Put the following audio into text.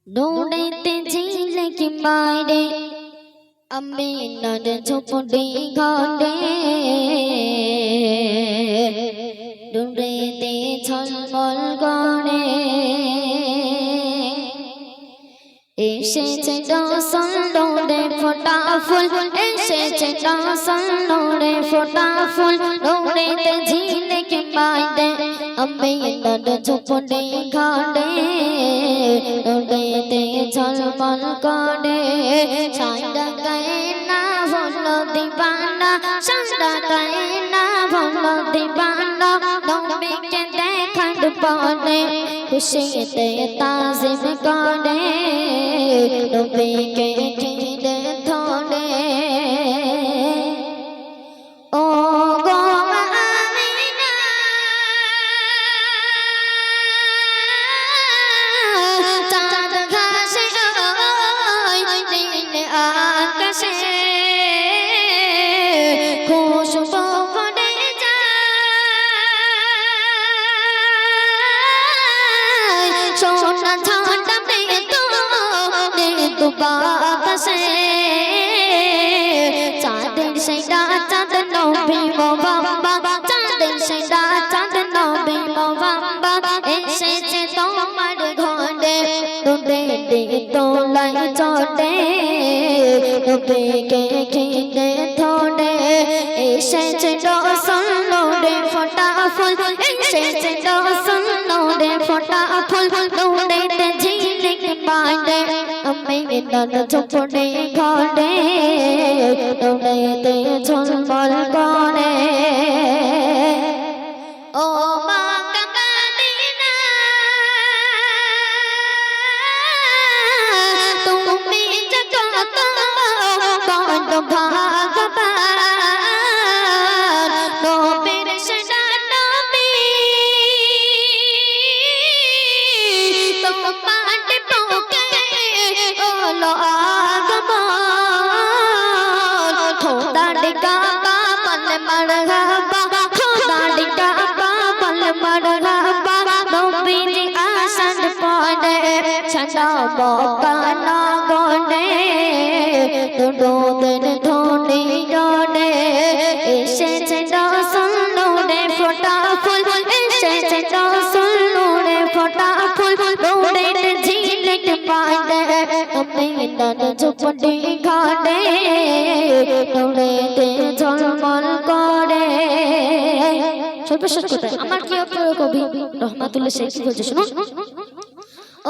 দৌড়াইতে ঝিলে কি বাইরে আমি নার ঝোপড়ি ঘরে দৌড়াইতে ঝলমল করে এসেছে দশন দৌড়ে ফোটা ফুল এসেছে দশন দৌড়ে ফোটা ফুল দৌড়াইতে ঝিলে কি বাইরে আমি নার ঝোপড়ি ঘরে দৌড়াইতে ঝলমল করে সাইডা গায়ে না ভুলো দিবানা সাইডা গায়ে না ভুলো দিবানা নবীকে দেখার পরে খুশিতে তাজিম করে নবীকে ঘিরে ধরে ও গো আমিনা চাঁদ ঘাসে নীল আকাশে খুশবু ভরে যায় সোনা ঝাঁটা মৃদু বাতাসে চাঁদের সেটা চাঁদ নবী মোহাম্মদ চাঁদের সেটা চাঁদ নবী মোহাম্মদ এসেছে তোমার ঘরে ডুবে তোলাই চটে নবীকে ঘিরে ধরে এসেছে দশন দৌড়ে ফোটা ফুল এসেছে দশন দৌড়ে ফোটা ফুল দৌড়াইতে ঝিলিক বাইরে আমি নার ঝোপড়ি ঘরে দৌড়াইতে ঝলমল করে ও মা কামাদিনা তুমি জগত বড় ভাগ্যবান নবীর সেনা নবী তোমার বুকে হলো আগমন খোদা ডিকা বাবল মারহাবা খোদা ডিকা বাবল মারহাবা নবীজি আসান পড়ে ছাড়া বকানা গনে দুদুদের ধনি ডনে এসেছে দশন দৌড়ে ফোটা ফুল এসেছে দশন দৌড়ে ফোটা ফুল দৌড়াইতে ঝিলিক বাইরে আমি নার ঝোপড়ি ঘরে দৌড়াইতে ঝলমল করে সর্বশেষ কথা আমার প্রিয় কবি রহমাতুল্লাহ শেখ কি বলছে শুনো ও